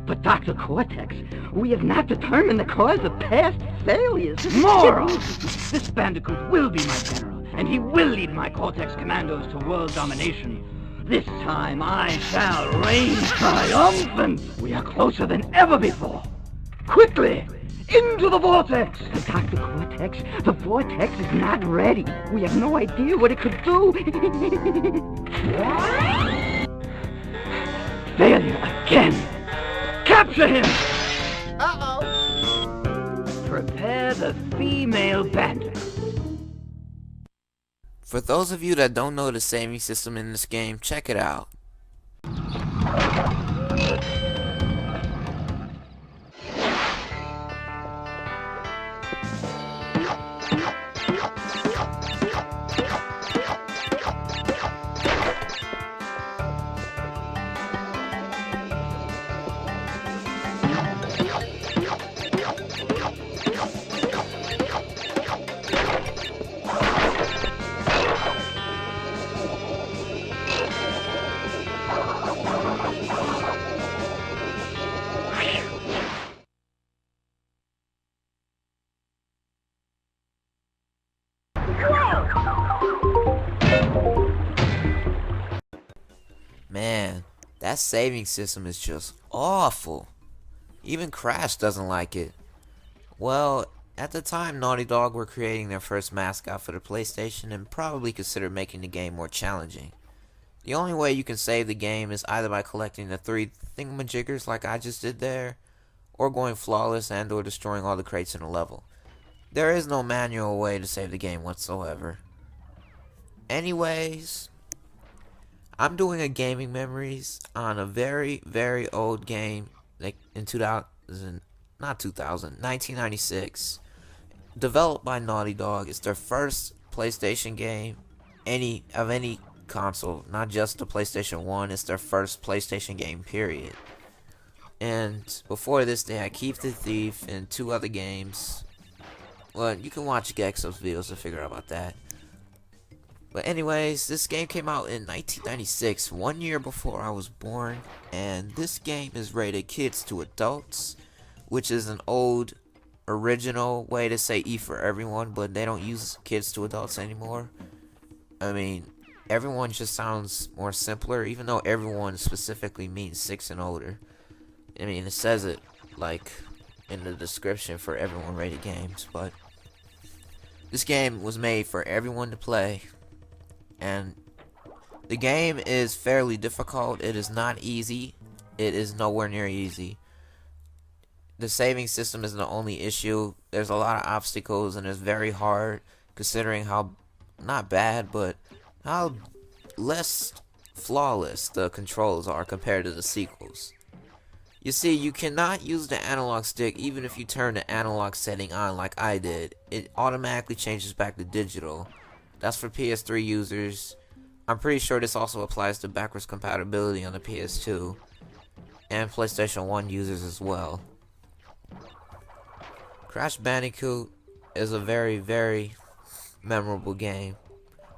But Dr. Cortex, we have not determined the cause of past failures. Morons! This Bandicoot will be my general, and he will lead my Cortex commandos to world domination. This time I shall reign triumphant. We are closer than ever before. Quickly! Into the vortex! Dr. Cortex, the vortex is not ready. We have no idea what it could do. Failure again! Capture him! Uh-oh. Prepare the female bandit. For those of you that don't know the saving system in this game, check it out. Man, that saving system is just awful. Even Crash doesn't like it. Well, at the time Naughty Dog were creating their first mascot for the PlayStation and probably considered making the game more challenging. The only way you can save the game is either by collecting the 3 thingamajiggers like I just did there, or going flawless and or destroying all the crates in a level. There is no manual way to save the game whatsoever. Anyways, I'm doing a gaming memories on a very, very old game, like in 1996, developed by Naughty Dog. It's their first PlayStation game, any console, not just the PlayStation 1. It's their first PlayStation game, period. And before this, they had Keep the Thief and 2 other games. Well, you can watch Gexo's videos to figure out about that. But anyways, this game came out in 1996, 1 year before I was born, and this game is rated kids to adults, which is an old, original way to say E for everyone, but they don't use kids to adults anymore. I mean, everyone just sounds more simpler, even though everyone specifically means 6 and older. I mean, it says it, like, in the description for everyone rated games, but this game was made for everyone to play. And the game is fairly difficult. It is not easy. It is nowhere near easy. The saving system is the only issue. There's a lot of obstacles and it's very hard considering how, not bad, but how less flawless the controls are compared to the sequels. You see, you cannot use the analog stick even if you turn the analog setting on like I did. It automatically changes back to digital. That's for PS3 users. I'm pretty sure this also applies to backwards compatibility on the PS2 and PlayStation 1 users as well. Crash Bandicoot is a very, very memorable game.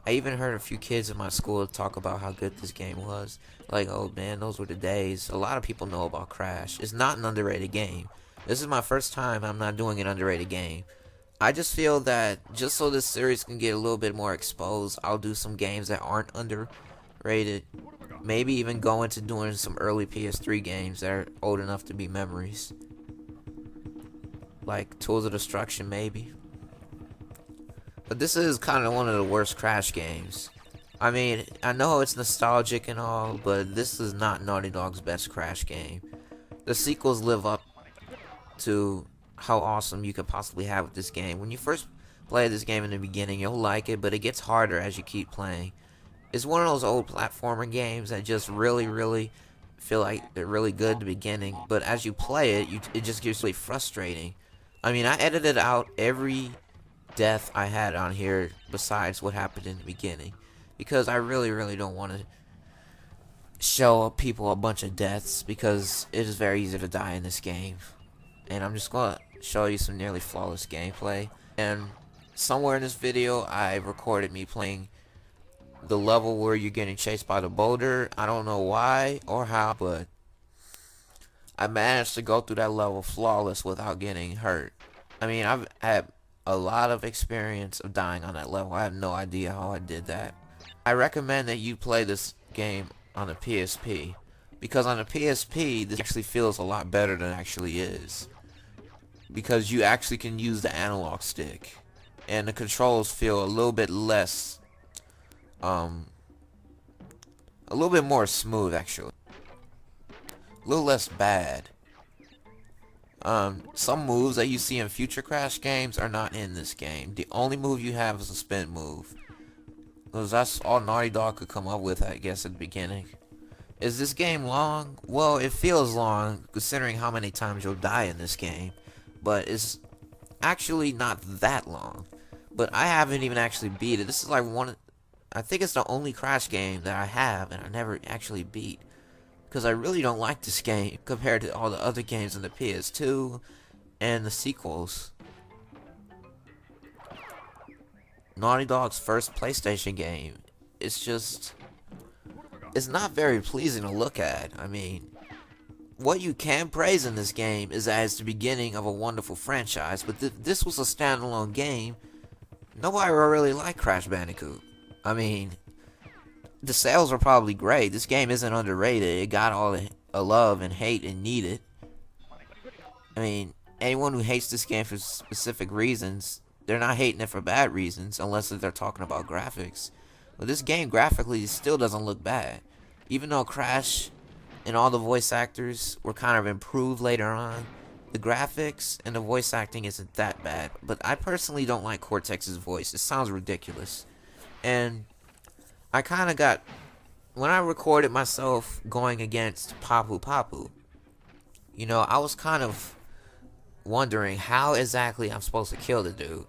I even heard a few kids in my school talk about how good this game was. Like, oh man, those were the days. A lot of people know about Crash. It's not an underrated game. This is my first time I'm not doing an underrated game. I just feel that just so this series can get a little bit more exposed, I'll do some games that aren't underrated. Maybe even go into doing some early PS3 games that are old enough to be memories. Like Tools of Destruction, maybe. But this is kind of one of the worst Crash games. I mean, I know it's nostalgic and all, but this is not Naughty Dog's best Crash game. The sequels live up to how awesome you could possibly have with this game. When you first play this game in the beginning, you'll like it, but it gets harder as you keep playing. It's one of those old platformer games that just really feel like they're really good at the beginning, but as you play it, it just gets really frustrating. I mean, I edited out every death I had on here besides what happened in the beginning, because I really don't want to show people a bunch of deaths, because it is very easy to die in this game. And I'm just going to show you some nearly flawless gameplay. And somewhere in this video I recorded me playing the level where you're getting chased by the boulder. I don't know why or how, but I managed to go through that level flawless without getting hurt. I mean, I've had a lot of experience of dying on that level. I have no idea how I did that. I recommend that you play this game on the PSP, because on the PSP this actually feels a lot better than it actually is, because you actually can use the analog stick and the controls feel a little bit less a little bit more smooth, actually a little less bad. Some moves that you see in future Crash games are not in this game. The only move you have is a spin move, because that's all Naughty Dog could come up with, I guess, at the beginning. Is this game long? Well, it feels long considering how many times you'll die in this game, but it's actually not that long. But I haven't even actually beat it. This is like I think it's the only Crash game that I have and I never actually beat, because I really don't like this game compared to all the other games on the PS2 and the sequels. Naughty Dog's first PlayStation game, it's not very pleasing to look at. I mean, what you can praise in this game is that it's the beginning of a wonderful franchise, but this was a standalone game. Nobody really liked Crash Bandicoot. I mean, the sales were probably great. This game isn't underrated. It got all the love and hate it needed. I mean, anyone who hates this game for specific reasons, they're not hating it for bad reasons, unless they're talking about graphics. But this game graphically still doesn't look bad. Even though Crash and all the voice actors were kind of improved later on, the graphics and the voice acting isn't that bad. But I personally don't like Cortex's voice. It sounds ridiculous. And I kind of got, when I recorded myself going against Papu Papu, you know, I was kind of wondering how exactly I'm supposed to kill the dude.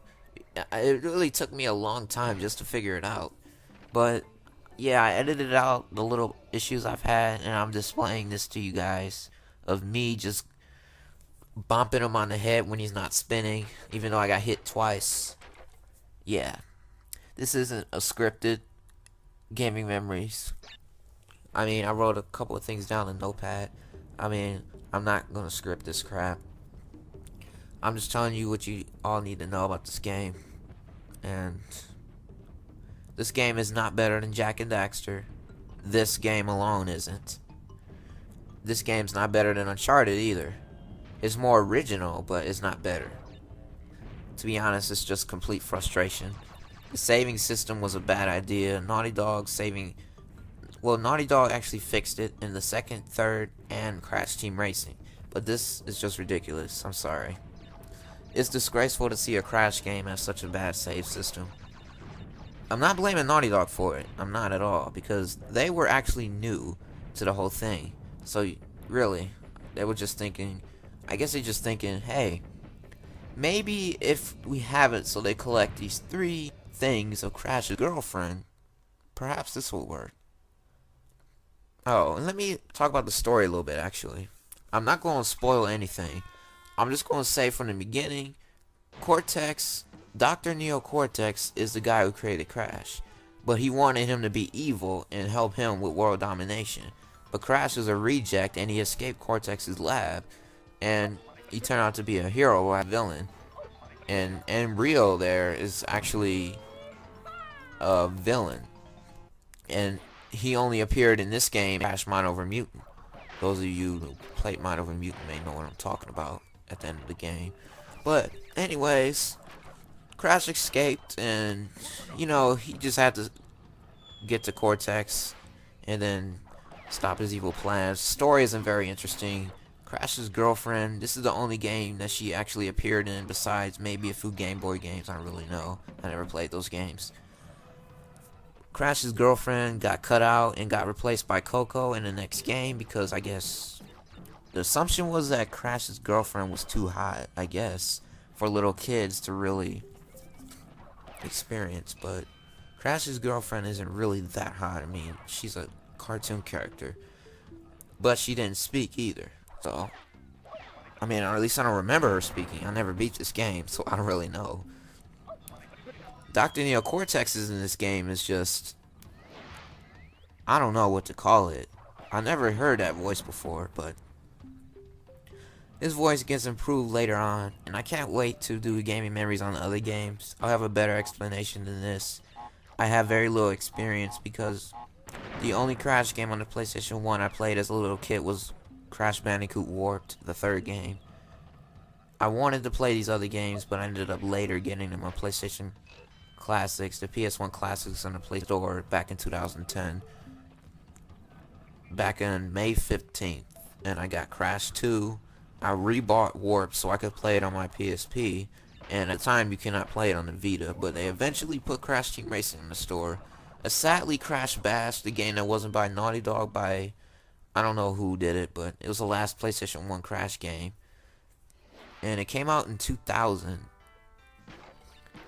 It really took me a long time just to figure it out. But yeah, I edited out the little issues I've had, and I'm displaying this to you guys of me just bumping him on the head when he's not spinning, even though I got hit twice. Yeah, this isn't a scripted gaming memories. I mean, I wrote a couple of things down in Notepad. I mean, I'm not gonna script this crap. I'm just telling you what you all need to know about this game. And this game is not better than Jak and Daxter. This game alone isn't. This game's not better than Uncharted either. It's more original, but it's not better. To be honest, it's just complete frustration. The saving system was a bad idea. Naughty Dog actually fixed it in the second, third, and Crash Team Racing. But this is just ridiculous. I'm sorry. It's disgraceful to see a Crash game have such a bad save system. I'm not blaming Naughty Dog for it. I'm not at all, because they were actually new to the whole thing. So really, they were just thinking, I guess they're just thinking, hey, maybe if we have it so they collect these 3 things of Crash's girlfriend, perhaps this will work. Oh, and let me talk about the story a little bit, actually. I'm not going to spoil anything. I'm just going to say from the beginning, Cortex, Dr. Neo Cortex is the guy who created Crash. But he wanted him to be evil and help him with world domination. But Crash is a reject and he escaped Cortex's lab. And he turned out to be a hero or a villain. And Rio there is actually a villain. And he only appeared in this game, Crash Mind Over Mutant. Those of you who played Mind Over Mutant may know what I'm talking about at the end of the game. But anyways, Crash escaped, and you know, he just had to get to Cortex and then stop his evil plans. The story isn't very interesting. Crash's girlfriend, this is the only game that she actually appeared in, besides maybe a few Game Boy games. I don't really know. I never played those games. Crash's girlfriend got cut out and got replaced by Coco in the next game, because I guess the assumption was that Crash's girlfriend was too hot, I guess, for little kids to really experience. But Crash's girlfriend isn't really that hot. I mean, she's a cartoon character, but she didn't speak either. So, I mean, or at least I don't remember her speaking. I never beat this game, so I don't really know. Dr. Neo Cortex in this game is just, I don't know what to call it. I never heard that voice before, but His voice gets improved later on, and I can't wait to do gaming memories on the other games. I'll have a better explanation than this. I have very little experience because the only Crash game on the PlayStation 1 I played as a little kid was Crash Bandicoot Warped, the third game. I wanted to play these other games, but I ended up later getting them on PlayStation Classics, the PS1 Classics on the Play Store back in 2010. Back on May 15th, and I got Crash 2. I rebought Warped so I could play it on my PSP, and at the time you cannot play it on the Vita, but they eventually put Crash Team Racing in the store. Sadly, Crash Bash, the game that wasn't by Naughty Dog, by I don't know who did it, but it was the last PlayStation 1 Crash game, and it came out in 2000.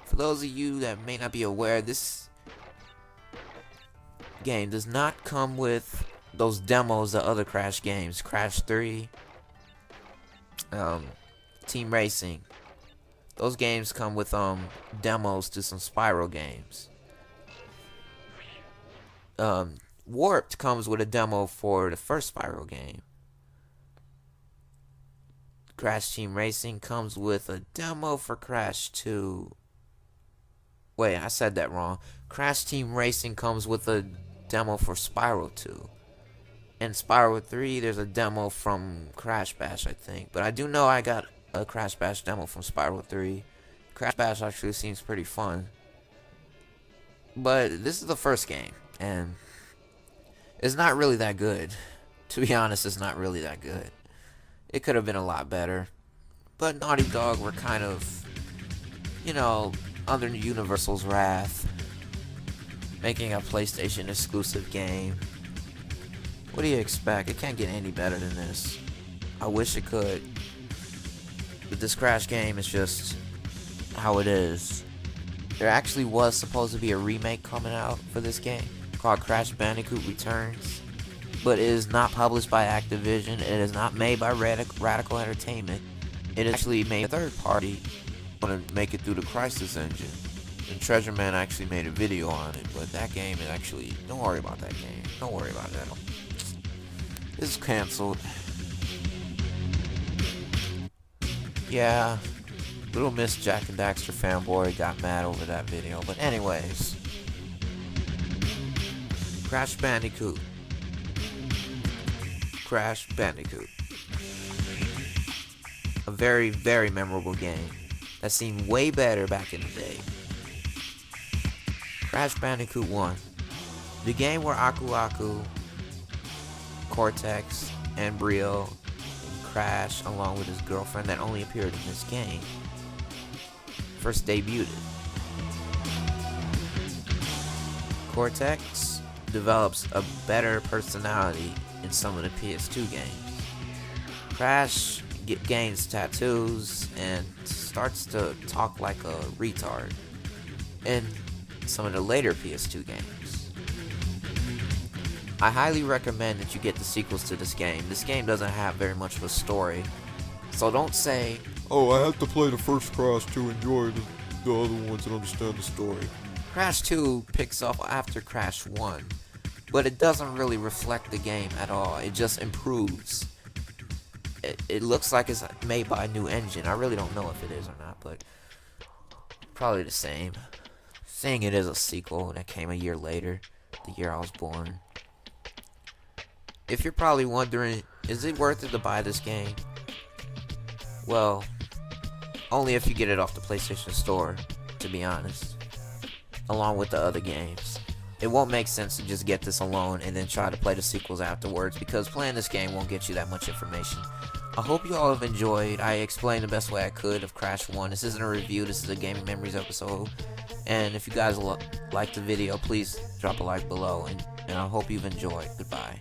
For those of you that may not be aware, this game does not come with those demos of other Crash games. Crash 3, Team Racing. Those games come with demos to some Spyro games. Warped comes with a demo for the first Spyro game. Crash Team Racing comes with a demo for Crash 2. Wait, I said that wrong. Crash Team Racing comes with a demo for Spyro 2. And Spyro 3, there's a demo from Crash Bash, I think. But I do know I got a Crash Bash demo from Spyro 3. Crash Bash actually seems pretty fun. But this is the first game, and it's not really that good. To be honest, it's not really that good. It could have been a lot better. But Naughty Dog were kind of, under Universal's wrath, making a PlayStation exclusive game. What do you expect? It can't get any better than this. I wish it could. But this Crash game is just how it is. There actually was supposed to be a remake coming out for this game called Crash Bandicoot Returns. But it is not published by Activision. It is not made by Radical Entertainment. It is actually made a third party. Want to make it through the Crysis engine. And Treasure Man actually made a video on it. But that game is actually... Don't worry about that game. Don't worry about that. It's canceled. Yeah, Little Miss Jack and Daxter fanboy got mad over that video. But anyways, Crash Bandicoot. Crash Bandicoot. A very, very memorable game that seemed way better back in the day. Crash Bandicoot 1. The game where Aku Aku, Cortex, and Brio Crash, along with his girlfriend that only appeared in this game, first debuted. Cortex develops a better personality in some of the PS2 games. Crash gains tattoos and starts to talk like a retard in some of the later PS2 games. I highly recommend that you get the sequels to this game. This game doesn't have very much of a story, so don't say, "Oh, I have to play the first Crash to enjoy the other ones and understand the story." Crash 2 picks up after Crash 1, but it doesn't really reflect the game at all. It just improves. It looks like it's made by a new engine. I really don't know if it is or not, but probably the same. Seeing it is a sequel that came a year later, the year I was born. If you're probably wondering, is it worth it to buy this game? Well, only if you get it off the PlayStation Store, to be honest, along with the other games. It won't make sense to just get this alone and then try to play the sequels afterwards, because playing this game won't get you that much information. I hope you all have enjoyed. I explained the best way I could of Crash 1. This isn't a review, this is a Gaming Memories episode. And if you guys liked the video, please drop a like below, and I hope you've enjoyed. Goodbye.